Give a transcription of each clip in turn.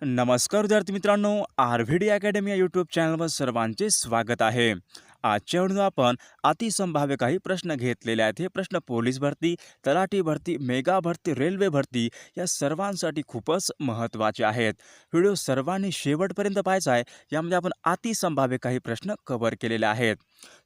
नमस्कार विद्यार्थी मित्रांनो, आरव्हीडी अकॅडमी या यूट्यूब चॅनलवर सर्वांचे स्वागत आहे. आजच्या व्हिडिओ आपण अतिसंभाव्य काही प्रश्न घेतलेले आहेत. हे प्रश्न पोलीस भरती, तलाठी भरती, मेगा भरती, रेल्वे भरती या सर्वांसाठी खूपच महत्त्वाचे आहेत. व्हिडिओ सर्वांनी शेवटपर्यंत पाहायचा आहे. यामध्ये आपण अतिसंभाव्य काही प्रश्न कव्हर केलेले आहेत.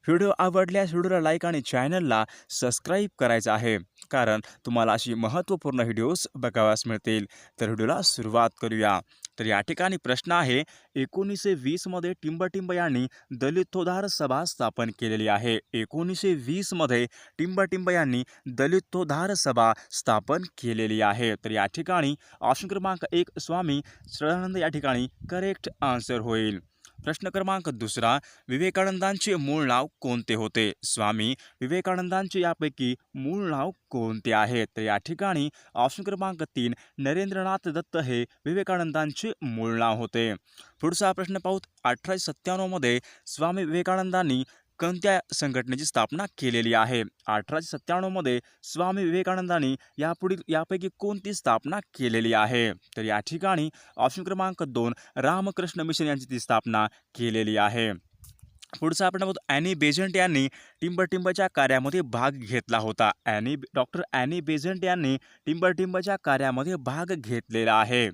व्हिडिओ आवडल्यास व्हिडिओला लाईक आणि चॅनलला सबस्क्राईब करायचं आहे, कारण तुम्हाला अशी महत्त्वपूर्ण व्हिडिओज बघाव्यास मिळतील. तर व्हिडिओला सुरुवात करूया. तर या ठिकाणी प्रश्न आहे, 1920 मध्ये टिंबटिंब यांनी दलितोद्धार सभा स्थापन केलेली आहे. 1920 मध्ये टिंबटिंब यांनी दलितोद्धार सभा स्थापन केलेली आहे. तर या ठिकाणी ऑप्शन क्रमांक 1 स्वामी श्रद्धानंद या ठिकाणी करेक्ट आन्सर होईल. प्रश्न क्रमांक 2, विवेकानंदांचे मूळ नाव कोणते होते? स्वामी विवेकानंदांचे यापैकी मूळ नाव कोणते आहे? तर या ठिकाणी ऑप्शन क्रमांक 3 नरेंद्रनाथ दत्त हे विवेकानंदांचे मूळ नाव होते. पुढचा प्रश्न पाहू. 1897 मध्ये स्वामी विवेकानंदांनी कोणत्या संघटनेची स्थापना केलेली आहे? 1897 मध्ये स्वामी विवेकानंदांनी यापैकी कोणती स्थापना केलेली आहे? तर या ठिकाणी ऑप्शन क्रमांक 2 रामकृष्ण मिशन यांची ती स्थापना केलेली आहे. पुढचा आपण बघतो, ॲनी बेझंट यांनी टिंबटिंबच्या कार्यामध्ये भाग घेतला होता. डॉक्टर ॲनी बेझंट यांनी टिंबटिंबच्या कार्यामध्ये भाग घेतलेला आहे.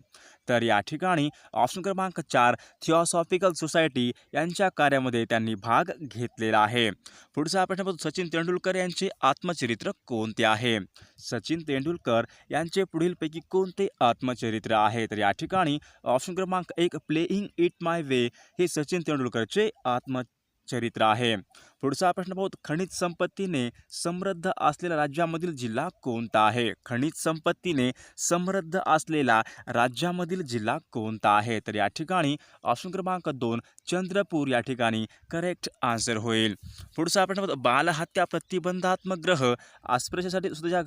तर या ठिकाणी ऑप्शन क्रमांक 4 थिओसॉफिकल सोसायटी यांच्या कार्यामध्ये त्यांनी भाग घेतलेला आहे. पुढचा प्रश्न बघतो, सचिन तेंडुलकर यांचे आत्मचरित्र कोणते आहे? सचिन तेंडुलकर यांचे पुढीलपैकी कोणते आत्मचरित्र आहे? तर या ठिकाणी ऑप्शन क्रमांक 1 प्लेइंग इट माय वे हे सचिन तेंडुलकरचे आत्मचरित्र आहे. पुढचा प्रश्न पाहू. खनिज संपत्तीने समृद्ध असलेला राज्यामधील जिल्हा कोणता आहे? खनिज संपत्तीने समृद्ध असलेला राज्यामधील जिल्हा कोणता आहे? तर या ठिकाणी ऑप्शन क्रमांक 2 चंद्रपूर या ठिकाणी करेक्ट आन्सर होईल. पुढचा प्रश्न पाहू. बालहत्या प्रतिबंधात्मक ग्रह अस्पृश्यासाठी स्वतःच्या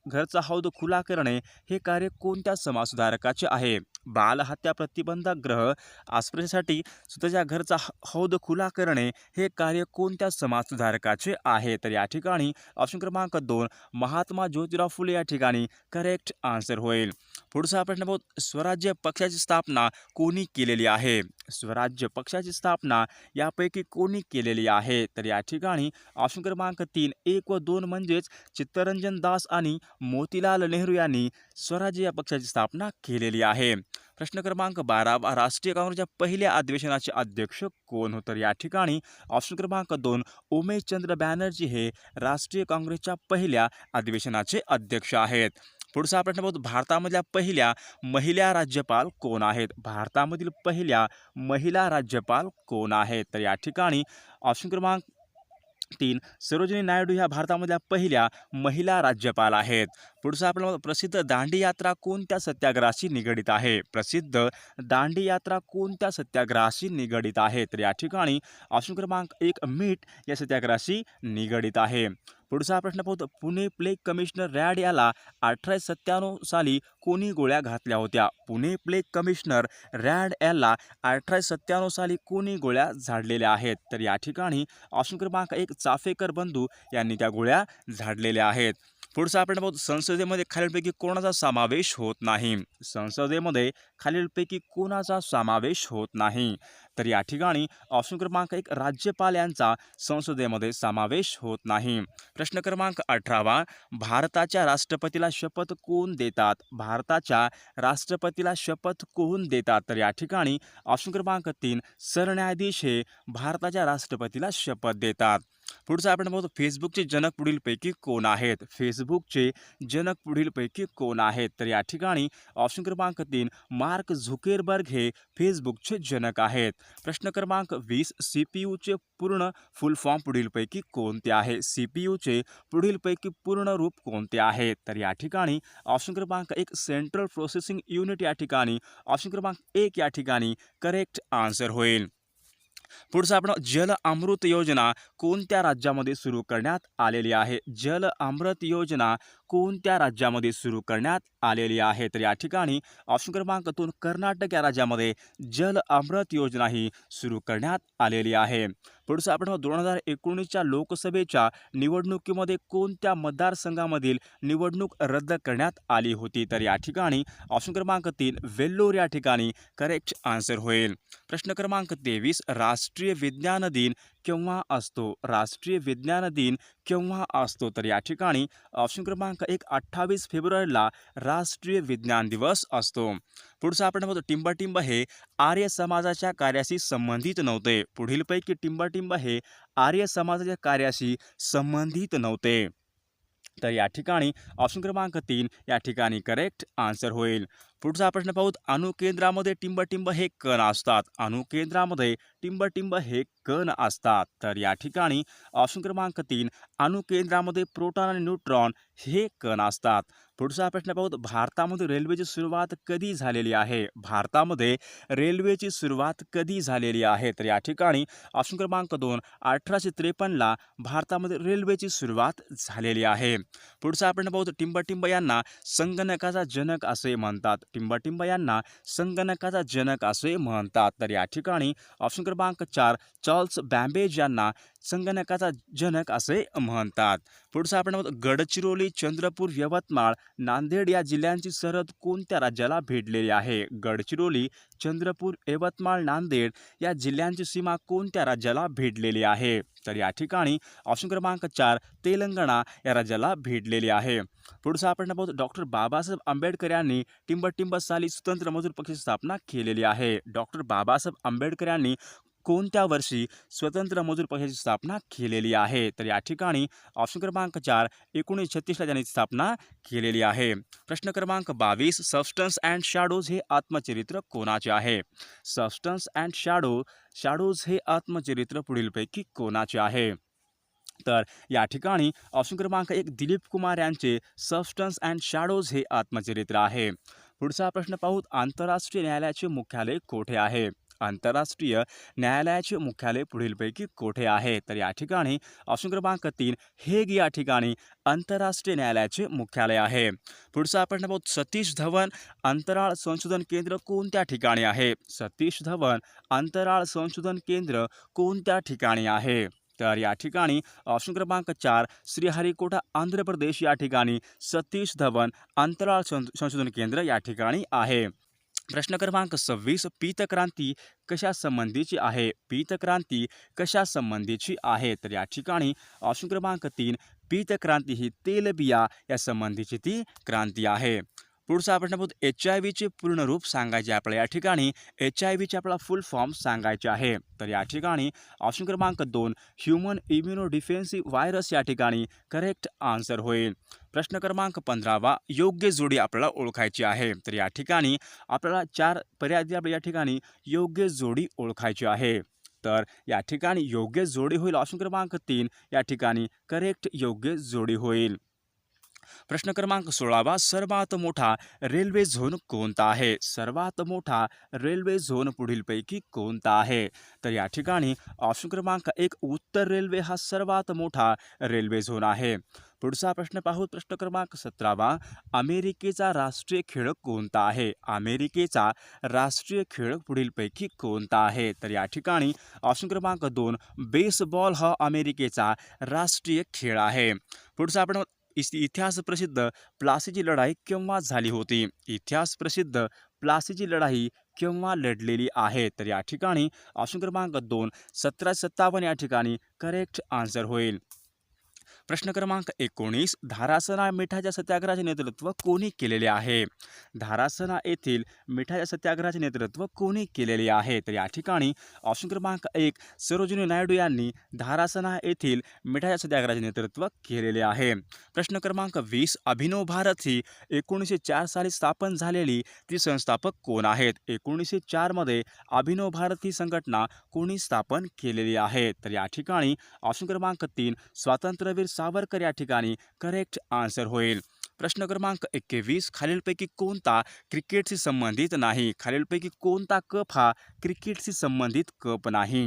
घरचा हौद खुला करणे हे कार्य कोणत्या समाजसुधारकाचे आहे? बालहत्या प्रतिबंधक ग्रह अस्पृश्यासाठी स्वतःच्या घरचा हौद खुला करणे हे कार्य कोणत्या समाजसुधारकाचे आहे? तर या ठिकाणी ऑप्शन क्रमांक 2 महात्मा ज्योतिराव फुले या ठिकाणी करेक्ट आन्सर होईल. पुढचा प्रश्न पाहू. स्वराज्य पक्षाची स्थापना कोणी केलेली आहे? स्वराज्य पक्षाची स्थापना यापैकी कोणी केलेली आहे? तर या ठिकाणी ऑप्शन क्रमांक 3 1 व 2 म्हणजेच चित्तरंजन दास आणि मोतीलाल नेहरू यांनी स्वराज्य या पक्षाची स्थापना केलेली आहे. प्रश्न क्रमांक 12 राष्ट्रीय काँग्रेसच्या पहिल्या अधिवेशनाचे अध्यक्ष कोण होतं? या ठिकाणी ऑप्शन क्रमांक 2 उमेशचंद्र बॅनर्जी हे राष्ट्रीय काँग्रेसच्या पहिल्या अधिवेशनाचे अध्यक्ष आहेत. पुढचा प्रश्न पाहतो, भारतामधल्या पहिल्या महिला राज्यपाल कोण आहेत? भारतामधील पहिल्या महिला राज्यपाल कोण आहेत? तर या ठिकाणी ऑप्शन क्रमांक 3 सरोजिनी नायडू ह्या भारतामधल्या पहिल्या महिला राज्यपाल आहेत. पुढचा आपल्याला प्रसिद्ध दांडी यात्रा कोणत्या सत्याग्रहाशी निगडित आहे? प्रसिद्ध दांडी यात्रा कोणत्या सत्याग्रहाशी निगडित आहे? तर या ठिकाणी ऑप्शन क्रमांक 1 मीठ या सत्याग्रहाशी निगडित आहे. पुढचा प्रश्न पाहतो, पुणे प्लेग कमिशनर रॅड याला 1897 साली कोणी गोळ्या घातल्या होत्या? पुणे प्लेग कमिशनर रॅड याला 1897 साली कोणी गोळ्या झाडलेल्या आहेत? तर या ठिकाणी ऑप्शन क्रमांक 1 चाफेकर बंधू यांनी त्या गोळ्या झाडलेल्या आहेत. पुढचा आपण पाहतो, संसदेमध्ये खालीलपैकी कोणाचा समावेश होत नाही? संसदेमध्ये खालीलपैकी कोणाचा समावेश होत नाही? तर या ठिकाणी ऑप्शन क्रमांक 1 राज्यपाल यांचा संसदेमध्ये समावेश होत नाही. प्रश्न क्रमांक 18 भारताच्या राष्ट्रपतीला शपथ कोण देतात? भारताच्या राष्ट्रपतीला शपथ कोण देतात? तर या ठिकाणी ऑप्शन क्रमांक 3 सरन्यायाधीश हे भारताच्या राष्ट्रपतीला शपथ देतात. पुढचा आपण पाहतो, फेसबुकचे जनक पुढीलपैकी कोण आहेत? फेसबुकचे जनक पुढीलपैकी कोण आहेत? तर या ठिकाणी ऑप्शन क्रमांक 3 मार्क झुकेरबर्ग हे फेसबुकचे जनक आहेत. प्रश्न क्रमांक 20 सीपीयूचे पूर्ण फुल फॉर्म पुढीलपैकी कोणते आहे? सीपीयूचे पुढीलपैकी पूर्ण रूप कोणते आहे? तर या ठिकाणी ऑप्शन क्रमांक 1 सेंट्रल प्रोसेसिंग युनिट या ठिकाणी ऑप्शन क्रमांक 1 या ठिकाणी करेक्ट आन्सर होईल. पुढचा आपण जल अमृत योजना कोणत्या राज्यामध्ये सुरू करण्यात आलेली आहे? जल अमृत योजना कोणत्या राज्यामध्ये सुरू करण्यात आलेली आहे. तर या ठिकाणी ऑप्शन क्रमांक 2 कर्नाटक या राज्यामध्ये जल अमृत योजना ही सुरू करण्यात आलेली आहे. पुढचं आपण 2019च्या लोकसभेच्या निवडणुकीमध्ये कोणत्या मतदारसंघामधील निवडणूक रद्द करण्यात आली होती? तर या ठिकाणी ऑप्शन क्रमांक 3 वेल्लोर या ठिकाणी करेक्ट आन्सर होईल. प्रश्न क्रमांक 23 राष्ट्रीय विज्ञान दिन केव्हा असतो? राष्ट्रीय विज्ञान दिन केव्हा असतो? तर या ठिकाणी ऑप्शन क्रमांक 1 28 फेब्रुवारीला राष्ट्रीय विज्ञान दिवस असतो. पुढचं आपण बघतो टिंबटिंब हे आर्य समाजाच्या कार्याशी संबंधित नव्हते. पुढीलपैकी टिंबटिंब हे आर्य समाजाच्या कार्याशी संबंधित नव्हते. तर या ठिकाणी ऑप्शन क्रमांक 3 या ठिकाणी करेक्ट आन्सर होईल. पुढचा प्रश्न पाहूत अणुकेंद्रामध्ये टिंबटिंब हे कण असतात. अणुकेंद्रामध्ये टिंबटिंब हे कण असतात. तर या ठिकाणी ऑप्शन क्रमांक 3 अणुकेंद्रामध्ये प्रोटॉन आणि न्यूट्रॉन हे कण असतात. पुढचा प्रश्न पाहूत भारतामध्ये रेल्वेची सुरुवात कधी झालेली आहे? भारतामध्ये रेल्वेची सुरुवात कधी झालेली आहे? तर या ठिकाणी ऑप्शन क्रमांक 2 1853ला भारतामध्ये रेल्वेची सुरुवात झालेली आहे. पुढचा आपण पाहतो टिंबटिंब यांना संगणकाचा जनक असे म्हणतात. टिंबटिंब यांना संगणकाचा जनक असे म्हणतात. तर या ठिकाणी ऑप्शन क्रमांक 4 चार्ल्स बॅम्बेज यांना संगणकाचा जनक असे म्हणतात. पुढचा आपण बघतो गडचिरोली, चंद्रपूर, यवतमाळ, नांदेड या जिल्ह्यांची सरहद कोणत्या राज्याला भेटलेली आहे? गडचिरोली, चंद्रपूर, यवतमाळ, नांदेड या जिल्ह्यांची सीमा कोणत्या राज्याला भेटलेली आहे? तर या ठिकाणी ऑप्शन क्रमांक 4 तेलंगणा या राज्याला भेटलेली आहे. पुढचा आपण पाहतो डॉक्टर बाबासाहेब आंबेडकर यांनी टिंबटिंब साली स्वतंत्र मजूर पक्षाची स्थापना केलेली आहे. डॉक्टर बाबासाहेब आंबेडकर यांनी कोणत्या वर्षी स्वतंत्र मजूर पक्षाची स्थापना केलेली आहे? तर या ठिकाणी ऑप्शन क्रमांक 4 1936ला त्यांनी स्थापना केलेली आहे. प्रश्न क्रमांक 22 सबस्टन्स अँड शॅडोज हे आत्मचरित्र कोणाचे आहे? सबस्टन्स अँड शॅडोज हे आत्मचरित्र पुढीलपैकी कोणाचे आहे? तर या ठिकाणी ऑप्शन क्रमांक 1 दिलीप कुमार यांचे सबस्टन्स अँड शॅडोज हे आत्मचरित्र आहे. पुढचा प्रश्न पाहूत आंतरराष्ट्रीय न्यायालयाचे मुख्यालय कोठे आहे? आंतरराष्ट्रीय न्यायालयाचे मुख्यालय पुढीलपैकी कोठे आहे? तर या ठिकाणी ऑप्शन क्रमांक 3 हेग या ठिकाणी आंतरराष्ट्रीय न्यायालयाचे मुख्यालय आहे. पुढचा प्रश्न पाहूत सतीश धवन अंतराळ संशोधन केंद्र कोणत्या ठिकाणी आहे? सतीश धवन अंतराळ संशोधन केंद्र कोणत्या ठिकाणी आहे? तर या ठिकाणी ऑप्शन क्रमांक 4 श्रीहरिकोटा आंध्र प्रदेश या ठिकाणी सतीश धवन अंतराळ संशोधन केंद्र या ठिकाणी आहे. प्रश्न क्रमांक 26 पीतक्रांती कशा संबंधीची आहे? पीतक्रांती कशा संबंधीची आहे? तर या ठिकाणी ऑप्शन क्रमांक 3 पीतक्रांती ही तेलबिया या संबंधीची ती क्रांती आहे. पुढचा प्रश्न पाहू HIV पूर्ण रूप सांगायचे आपल्याला. या ठिकाणी HIV आपला फुल फॉर्म सांगायचे आहे. तर या ठिकाणी ऑप्शन क्रमांक 2 ह्यूमन इम्युनो डिफेन्सिव्ह व्हायरस या ठिकाणी करेक्ट आन्सर होईल. प्रश्न क्रमांक 15 योग्य जोडी आपल्याला ओळखायची आहे. तर या ठिकाणी आपल्याला 4 पर्याय आपल्या या ठिकाणी योग्य जोडी ओळखायची आहे. तर या ठिकाणी योग्य जोडी होईल ऑप्शन क्रमांक 3 या ठिकाणी करेक्ट योग्य जोडी होईल. प्रश्न क्रमांक 16 सर्वात मोठा रेल्वे झोन कोणता आहे? सर्वात मोठा रेल्वे झोन पुढीलपैकी कोणता आहे? तर या ठिकाणी ऑप्शन क्रमांक 1 उत्तर रेल्वे हा सर्वात मोठा रेल्वे झोन आहे. पुढचा प्रश्न पाहू प्रश्न क्रमांक 17 अमेरिकेचा राष्ट्रीय खेळ कोणता आहे? अमेरिकेचा राष्ट्रीय खेळ पुढीलपैकी कोणता आहे? तर या ठिकाणी ऑप्शन क्रमांक 2 बेसबॉल हा अमेरिकेचा राष्ट्रीय खेळ आहे. पुढचा आपण इतिहास प्रसिद्ध प्लासीची लढाई केव्हा झाली होती? इतिहास प्रसिद्ध प्लासीची लढाई केव्हा लढलेली आहे? तर या ठिकाणी ऑप्शन क्रमांक 2 1757 या ठिकाणी करेक्ट आन्सर होईल. प्रश्न क्रमांक 19 धारासना मिठाच्या सत्याग्रहाचे नेतृत्व कोणी केलेले आहे? धारासना येथील मिठाच्या सत्याग्रहाचे नेतृत्व कोणी केलेले आहे? तर या ठिकाणी ऑप्शन क्रमांक 1 सरोजिनी नायडू यांनी धारासना येथील मिठाच्या सत्याग्रहाचे नेतृत्व केलेले आहे. प्रश्न क्रमांक 20 अभिनव भारत ही 1904 साली स्थापन झालेली ती संस्थापक कोण आहेत? 1904 मध्ये अभिनव भारत ही संघटना कोणी स्थापन केलेली आहे? तर या ठिकाणी ऑप्शन क्रमांक 3 स्वातंत्र्यवीर सावरकर या ठिकाणी करेक्ट आन्सर होईल. प्रश्न क्रमांक 21 खालीलपैकी कोणता क्रिकेटशी संबंधित नाही? खालीलपैकी कोणता कप हा क्रिकेटशी संबंधित कप नाही?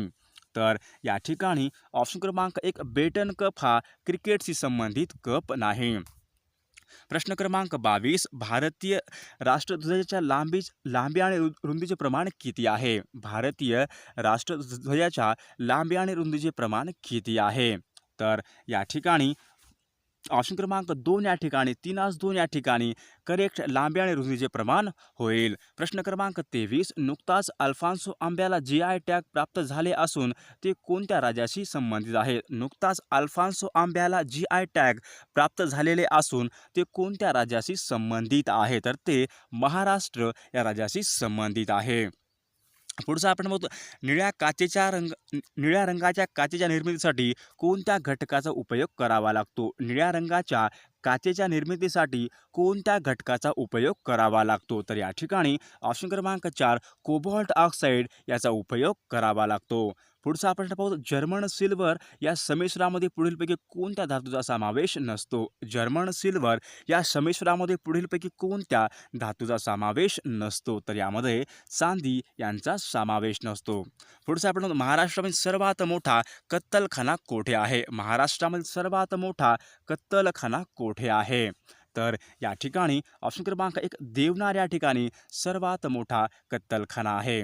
तर या ठिकाणी ऑप्शन क्रमांक 1 बेटन कप हा क्रिकेटशी संबंधित कप नाही. प्रश्न क्रमांक 22. भारतीय राष्ट्रध्वजाच्या लांबी आणि रुंदीचे प्रमाण किती आहे? भारतीय राष्ट्रध्वजाच्या लांबी आणि रुंदीचे प्रमाण किती आहे? तर या ठिकाणी ऑप्शन क्रमांक 2 या ठिकाणी 3-2 या ठिकाणी करेक्ट लांबी आणि रुंदीचे प्रमाण होईल. प्रश्न क्रमांक 23. नुकताच अल्फान्सो आंब्याला GI टॅग प्राप्त झाले असून ते कोणत्या राज्याशी संबंधित आहे? नुकताच अल्फान्सो आंब्याला GI टॅग प्राप्त झालेले असून ते कोणत्या राज्याशी संबंधित आहे? तर ते महाराष्ट्र या राज्याशी संबंधित आहे. पुढचं आपण बघतो निळ्या रंगाच्या काचेच्या निर्मितीसाठी कोणत्या घटकाचा उपयोग करावा लागतो? निळ्या रंगाच्या काचेच्या निर्मितीसाठी कोणत्या घटकाचा उपयोग करावा लागतो? तर या ठिकाणी ऑप्शन क्रमांक 4 कोबाल्ट ऑक्साईड याचा उपयोग करावा लागतो. पुढचा प्रश्न पाहू. जर्मन सिल्वर या संमिश्रामध्ये पुढीलपैकी कोणत्या धातूचा समावेश नसतो? जर्मन सिल्वर या संमिश्रामध्ये पुढीलपैकी कोणत्या धातूचा समावेश नसतो? तर यामध्ये चांदी यांचा समावेश नसतो. पुढचा आपण महाराष्ट्रामध्ये सर्वात मोठा कत्तलखाना कोठे आहे? महाराष्ट्रामध्ये सर्वात मोठा कत्तलखाना कोठे आहे? तर या ठिकाणी ऑप्शन क्रमांक 1 देवनार या ठिकाणी सर्वात मोठा कत्तलखाना आहे.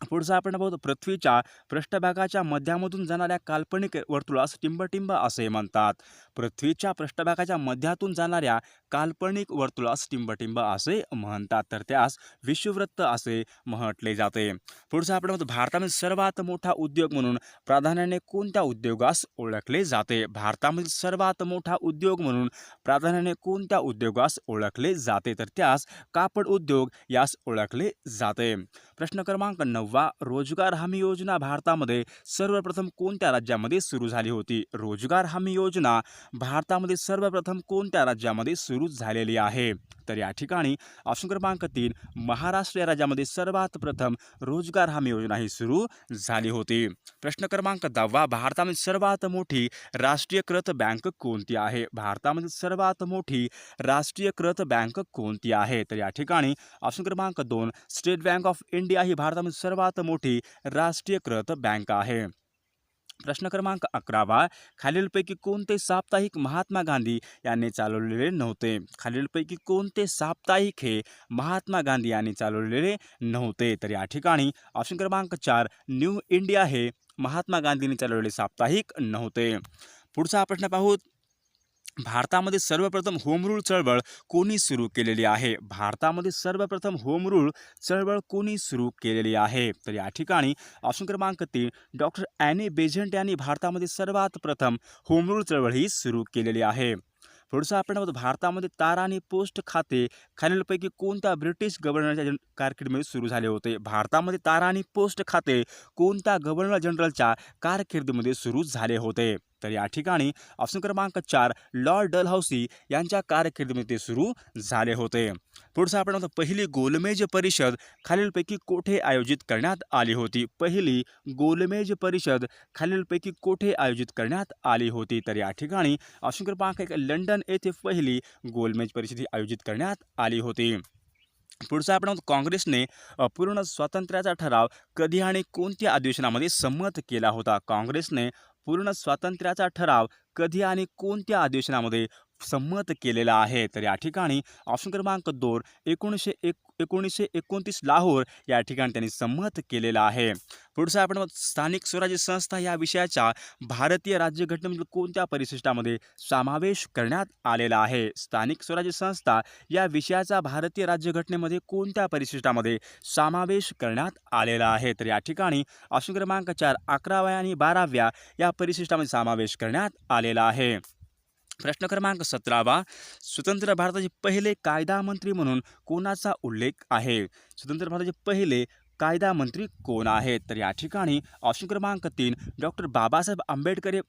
पुढचा आपण बघतो. पृथ्वीच्या पृष्ठभागाच्या मध्यामधून जाणाऱ्या काल्पनिक वर्तुळास टिंबटिंब असे म्हणतात. पृथ्वीच्या पृष्ठभागाच्या मध्यातून जाणाऱ्या काल्पनिक वर्तुळास टिंबटिंब असे म्हणतात. तर त्यास विषुववृत्त असे म्हटले जाते. पुढचा आपण बघतो. भारतामध्ये सर्वात मोठा उद्योग म्हणून प्राधान्याने कोणत्या उद्योगास ओळखले जाते? भारतामधील सर्वात मोठा उद्योग म्हणून प्राधान्याने कोणत्या उद्योगास ओळखले जाते? तर त्यास कापड उद्योग यास ओळखले जाते. प्रश्न क्रमांक 9. रोजगार हमी योजना भारतामध्ये सर्वप्रथम कोणत्या राज्यामध्ये सुरू झाली होती? रोजगार हमी योजना भारतामध्ये सर्वप्रथम कोणत्या राज्यामध्ये सुरू झालेली आहे? तर या ठिकाणी ऑप्शन क्रमांक 3 महाराष्ट्र या राज्यामध्ये सर्वात प्रथम रोजगार हमी योजना ही सुरू झाली होती. प्रश्न क्रमांक 10. भारतामध्ये सर्वात मोठी राष्ट्रीयकृत बँक कोणती आहे? भारतामध्ये सर्वात मोठी राष्ट्रीयकृत बँक कोणती आहे? तर या ठिकाणी ऑप्शन क्रमांक 2 स्टेट बँक ऑफ इंडिया ही भारतामध्ये सर्वात मोठी राष्ट्रीयकृत बँक आहे. प्रश्न क्रमांक 11. खालीलपैकी कोणते साप्ताहिक महात्मा गांधी यांनी चालवलेले नव्हते? खालीलपैकी कोणते साप्ताहिक हे महात्मा गांधी यांनी चालवलेले नव्हते? तर या ठिकाणी ऑप्शन क्रमांक 4 न्यू इंडिया हे महात्मा गांधींनी चालवलेले साप्ताहिक नव्हते. पुढचा प्रश्न पाहू. भारतामध्ये सर्वप्रथम होम रूल चळवळ कोणी सुरू केलेली आहे? भारतामध्ये सर्वप्रथम होम रूल चळवळ कोणी सुरू केलेली आहे? तर या ठिकाणी ऑप्शन क्रमांक 3 डॉक्टर ॲनी बेझंट यांनी भारतामध्ये सर्वात प्रथम होम रूल चळवळ ही सुरू केलेली आहे. पुढचं आपण बघतो. भारतामध्ये तारा आणि पोस्ट खाते खालीलपैकी कोणत्या ब्रिटिश गव्हर्नरच्या कारकिर्दीमध्ये सुरू झाले होते? भारतामध्ये तारा आणि पोस्ट खाते कोणत्या गव्हर्नर जनरलच्या कारकिर्दीमध्ये सुरू झाले होते? तर या ठिकाणी ऑप्शन क्रमांक 4 लॉर्ड डलहौसी यांच्या कारकिर्दीमध्ये सुरू झाले होते. पुढचं आपण बघतो. पहिली गोलमेज परिषद खालीलपैकी कोठे आयोजित करण्यात आली होती? पहिली गोलमेज परिषद खालीलपैकी कोठे आयोजित करण्यात आली होती? तर या ठिकाणी ऑप्शन क्रमांक 1 लंडन येथे पहिली गोलमेज परिषद ही आयोजित करण्यात आली होती. पुढचा आपण काँग्रेसने पूर्ण स्वातंत्र्याचा ठराव कधी आणि कोणत्या अधिवेशनामध्ये संमत केला होता? काँग्रेसने पूर्ण स्वातंत्र्याचा ठराव कधी आणि कोणत्या अधिवेशनामध्ये संमत केलेला आहे? तर या ठिकाणी ऑप्शन क्रमांक 2 1929 लाहोर या ठिकाणी त्यांनी संमत केलेला आहे. पुढचं आपण स्थानिक स्वराज्य संस्था या विषयाच्या भारतीय राज्यघटनेमधील कोणत्या परिशिष्टामध्ये समावेश करण्यात आलेला आहे? स्थानिक स्वराज्य संस्था या विषयाचा भारतीय राज्यघटनेमध्ये कोणत्या परिशिष्टामध्ये समावेश करण्यात आलेला आहे? तर या ठिकाणी ऑप्शन क्रमांक 4 11व्या आणि 12व्या या परिशिष्टामध्ये समावेश करण्यात आलेला आहे. प्रश्न क्रमांक 17. स्वतंत्र भारताचे पहिले कायदा मंत्री म्हणून कोणाचा उल्लेख आहे? स्वतंत्र भारताचे पहिले कायदा मंत्री कोण आहेत? तर या ठिकाणी ऑप्शन क्रमांक 3 डॉक्टर बाबासाहेब आंबेडकर हे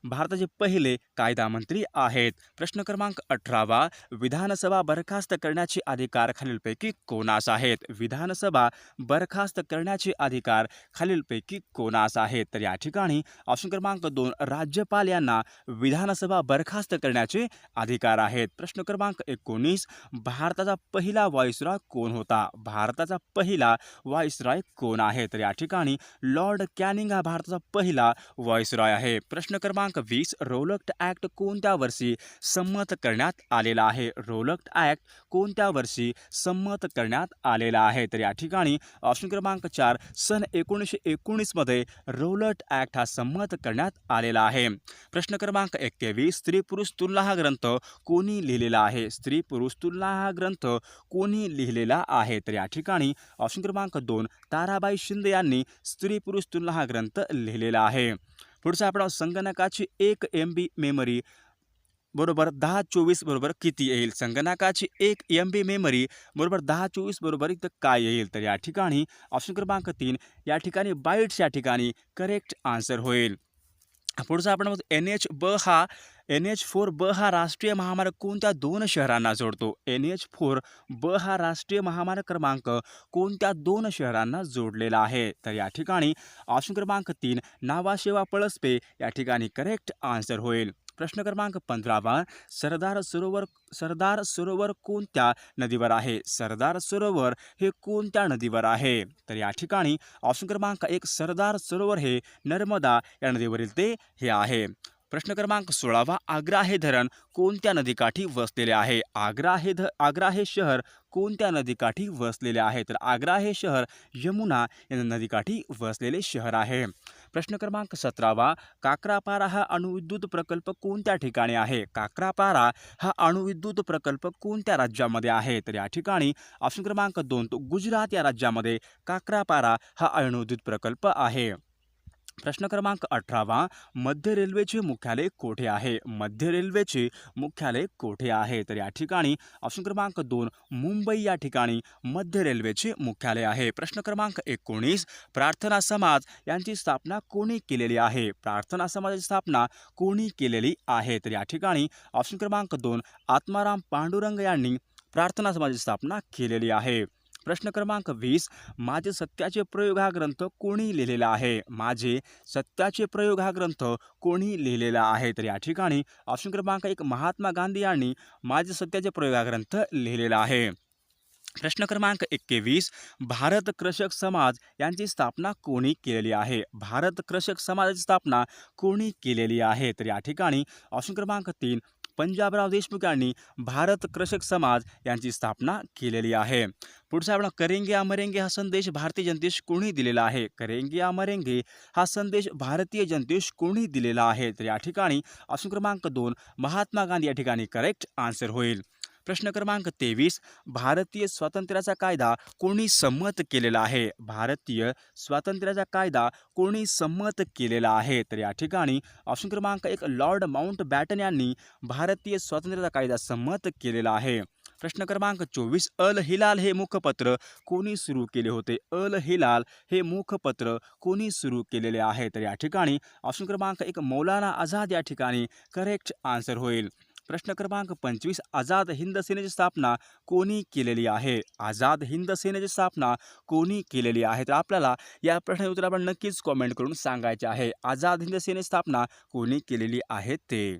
भारताचे पहिले कायदा मंत्री आहेत. प्रश्न क्रमांक 18. विधानसभा बरखास्त करण्याचे अधिकार खालीलपैकी कोणास आहेत? विधानसभा बरखास्त करण्याचे अधिकार खालीलपैकी कोणास आहेत? तर या ठिकाणी ऑप्शन क्रमांक 2 राज्यपाल यांना विधानसभा बरखास्त करण्याचे अधिकार आहेत. प्रश्न क्रमांक 19. भारताचा पहिला व्हाईसरॉय कोण होता? भारताचा पहिला व्हाईसरॉय कोण आहे? तर या ठिकाणी लॉर्ड कॅनिंग हा भारताचा पहिला व्हाईसरॉय आहे. प्रश्न क्रमांक क्रमांक 20 रौलट ॲक्ट कोणत्या वर्षी संमत करण्यात आलेला आहे? रौलट ॲक्ट कोणत्या वर्षी संमत करण्यात आलेला आहे? तर या ठिकाणी ऑप्शन क्रमांक 4 सन 1919 मध्ये रौलट ॲक्ट हा संमत करण्यात आलेला आहे. प्रश्न क्रमांक 21 स्त्री पुरुष तुलना हा ग्रंथ कोणी लिहिलेला आहे? स्त्री पुरुष तुलना हा ग्रंथ कोणी लिहिलेला आहे? तर या ठिकाणी ऑप्शन क्रमांक 2 ताराबाई शिंदे यांनी स्त्री पुरुष तुलना हा ग्रंथ लिहिलेला आहे. पुढचा आपण संगणकाची 1 MB मेमरी बरोबर 1024 बरोबर किती येईल? संगणकाची 1 MB मेमरी बरोबर 1024 बरोबर इथं काय येईल? तर या ठिकाणी ऑप्शन क्रमांक 3 या ठिकाणी बाईट्स या ठिकाणी करेक्ट आन्सर होईल. पुढचा आपण NH4 हा राष्ट्रीय महामार्ग कोणत्या 2 शहरांना जोडतो? NH4 हा राष्ट्रीय महामार्ग क्रमांक कोणत्या 2 शहरांना जोडलेला आहे? तर या ठिकाणी ऑप्शन क्रमांक 3 नावाशेवा पळसपे या ठिकाणी करेक्ट आन्सर होईल. प्रश्न क्रमांक 15 सरदार सरोवर कोणत्या नदीवर आहे? सरदार सरोवर हे कोणत्या नदीवर आहे? तर या ठिकाणी ऑप्शन क्रमांक 1 सरदार सरोवर हे नर्मदा या नदीवरील ते हे आहे. प्रश्न क्रमांक 16 आग्रा हे धरण कोणत्या नदीकाठी वसलेले आहे? आग्रा हे शहर कोणत्या नदीकाठी वसलेले आहे? तर आग्रा हे शहर यमुना या नदीकाठी वसलेले शहर आहे. प्रश्न क्रमांक 17 काक्रापारा हा अणुविद्युत प्रकल्प कोणत्या ठिकाणी आहे? काक्रापारा हा अणुविद्युत प्रकल्प कोणत्या राज्यामध्ये आहे? तर या ठिकाणी ऑप्शन क्रमांक 2 तो गुजरात या राज्यामध्ये काक्रापारा हा अणुविद्युत प्रकल्प आहे. प्रश्न क्रमांक 18 मध्य रेल्वेचे मुख्यालय कोठे आहे? मध्य रेल्वेचे मुख्यालय कोठे आहे? तर या ठिकाणी ऑप्शन क्रमांक 2 मुंबई या ठिकाणी मध्य रेल्वेचे मुख्यालय आहे. प्रश्न क्रमांक 19 प्रार्थना समाज यांची स्थापना कोणी केलेली आहे? प्रार्थना समाजाची स्थापना कोणी केलेली आहे? तर या ठिकाणी ऑप्शन क्रमांक 2 आत्माराम पांडुरंग यांनी प्रार्थना समाजाची स्थापना केलेली आहे. प्रश्न क्रमांक 20 माझे सत्याचे प्रयोग हा ग्रंथ कोणी लिहिलेला आहे? माझे सत्याचे प्रयोग हा ग्रंथ कोणी लिहिलेला आहे? तर या ठिकाणी ऑप्शन क्रमांक 1 महात्मा गांधी यांनी माझे सत्याचे प्रयोग हा ग्रंथ लिहिलेला आहे. प्रश्न क्रमांक 21 भारत कृषक समाज यांची स्थापना कोणी केलेली आहे? भारत कृषक समाजाची स्थापना कोणी केलेली आहे? तर या ठिकाणी ऑप्शन क्रमांक 3 पंजाबराव देशमुख यांनी भारत कृषक समाज यांची स्थापना केलेली आहे. पुढचा आपण करेंगे अमरेंगे हा संदेश भारतीय जनतेस कोणी दिलेला आहे? करेंगे अमरेंगे हा संदेश भारतीय जनतेस कोणी दिलेला आहे? तर या ठिकाणी ऑप्शन क्रमांक 2 महात्मा गांधी या ठिकाणी करेक्ट आन्सर होईल. प्रश्न क्रमांक 23 भारतीय स्वातंत्र्याचा कायदा कोणी संमत केलेला आहे? भारतीय स्वातंत्र्याचा कायदा कोणी संमत केलेला आहे? तर या ठिकाणी ऑप्शन क्रमांक 1 लॉर्ड माउंटबॅटन यांनी भारतीय स्वातंत्र्याचा कायदा संमत केलेला आहे. प्रश्न क्रमांक 24 अल हिलाल हे मुखपत्र कोणी सुरू केले होते? अल हिलाल हे मुखपत्र कोणी सुरू केलेले आहे? तर या ठिकाणी ऑप्शन क्रमांक 1 मौलाना आझाद या ठिकाणी करेक्ट आन्सर होईल. प्रश्न क्रमांक 25 आझाद हिंद सेनेची स्थापना कोणी केलेली आहे? आझाद हिंद सेनेची स्थापना कोणी केलेली आहे? तर आपल्याला या प्रश्नाचे उत्तर आपण नक्कीच कॉमेंट करून सांगायचे आहे. आझाद हिंद सेनेची स्थापना कोणी केलेली आहे ते.